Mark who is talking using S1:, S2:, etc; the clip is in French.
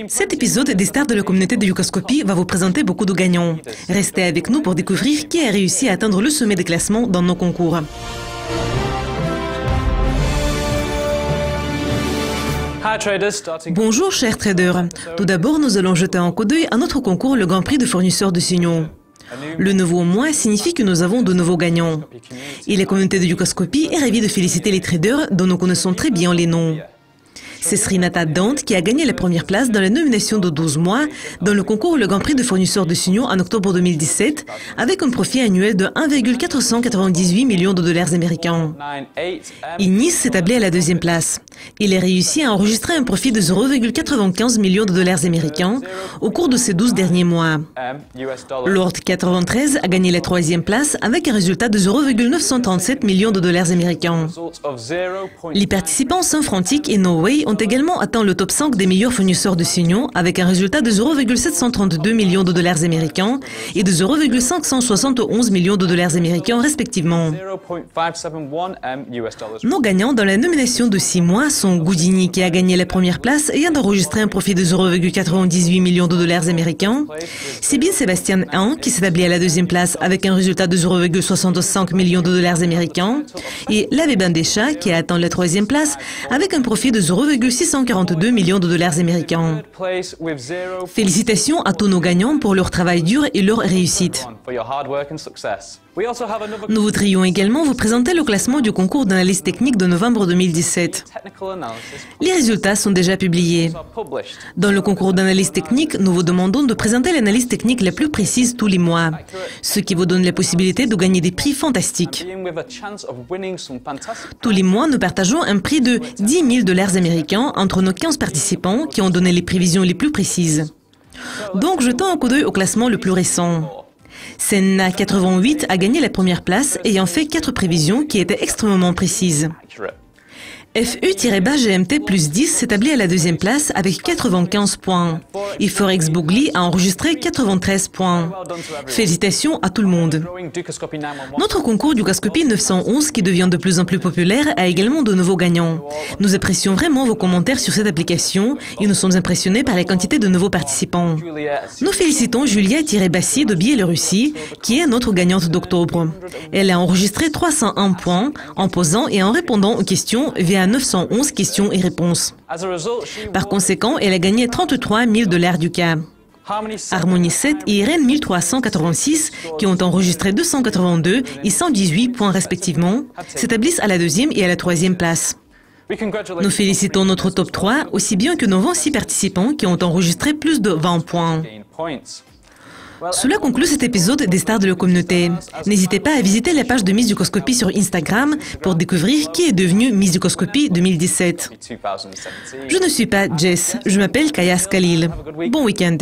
S1: Cet épisode des stars de la communauté de Youghoscopie va vous présenter beaucoup de gagnants. Restez avec nous pour découvrir qui a réussi à atteindre le sommet des classements dans nos concours. Bonjour chers traders. Tout d'abord, nous allons jeter un coup d'œil à notre concours, le Grand Prix de fournisseurs de signaux. Le nouveau mois signifie que nous avons de nouveaux gagnants. Et la communauté de Youghoscopie est ravie de féliciter les traders dont nous connaissons très bien les noms. C'est Srinata Dante qui a gagné la première place dans la nomination de 12 mois dans le concours Le Grand Prix de fournisseurs de signaux en octobre 2017 avec un profit annuel de 1,498 millions de dollars américains. Ignis s'établit à la deuxième place. Il a réussi à enregistrer un profit de 0,95 millions de dollars américains au cours de ces 12 derniers mois. Lord 93 a gagné la troisième place avec un résultat de 0,937 millions de dollars américains. Les participants Saint-Frantic et Norway ont également atteint le top 5 des meilleurs fournisseurs de signaux avec un résultat de 0,732 millions de dollars américains et de 0,571 millions de dollars américains respectivement. Nos gagnants dans la nomination de 6 mois sont Goudini qui a gagné la première place ayant enregistré un profit de 0,98 millions de dollars américains, Sibin Sébastien 1 qui s'établit à la deuxième place avec un résultat de 0,65 millions de dollars américains et Lave Bandesha qui a atteint la troisième place avec un profit de 0,642 millions de dollars américains. Félicitations à tous nos gagnants pour leur travail dur et leur réussite. Nous voudrions également vous présenter le classement du concours d'analyse technique de novembre 2017. Les résultats sont déjà publiés. Dans le concours d'analyse technique, nous vous demandons de présenter l'analyse technique la plus précise tous les mois, ce qui vous donne la possibilité de gagner des prix fantastiques. Tous les mois, nous partageons un prix de 10 000 dollars américains entre nos 15 participants qui ont donné les prévisions les plus précises. Donc, jetons un coup d'œil au classement le plus récent. Senna 88 a gagné la première place ayant fait 4 prévisions qui étaient extrêmement précises. FU-GMT plus 10 s'établit à la deuxième place avec 95 points. Et Forex Bougli a enregistré 93 points. Félicitations à tout le monde. Notre concours Youghoscopie 911, qui devient de plus en plus populaire, a également de nouveaux gagnants. Nous apprécions vraiment vos commentaires sur cette application et nous sommes impressionnés par la quantité de nouveaux participants. Nous félicitons Julia-Bassi de Biélorussie, qui est notre gagnante d'octobre. Elle a enregistré 301 points en posant et en répondant aux questions via 911 questions et réponses. Par conséquent, elle a gagné 33 000 dollars du cas. Harmony 7 et Irene 1386, qui ont enregistré 282 et 118 points respectivement, s'établissent à la deuxième et à la troisième place. Nous félicitons notre top 3, aussi bien que nos 26 participants qui ont enregistré plus de 20 points. Cela conclut cet épisode des stars de la communauté. N'hésitez pas à visiter la page de Miss Youghoscopie sur Instagram pour découvrir qui est devenue Miss Youghoscopie 2017. Je ne suis pas Jess, je m'appelle Kayas Khalil. Bon week-end.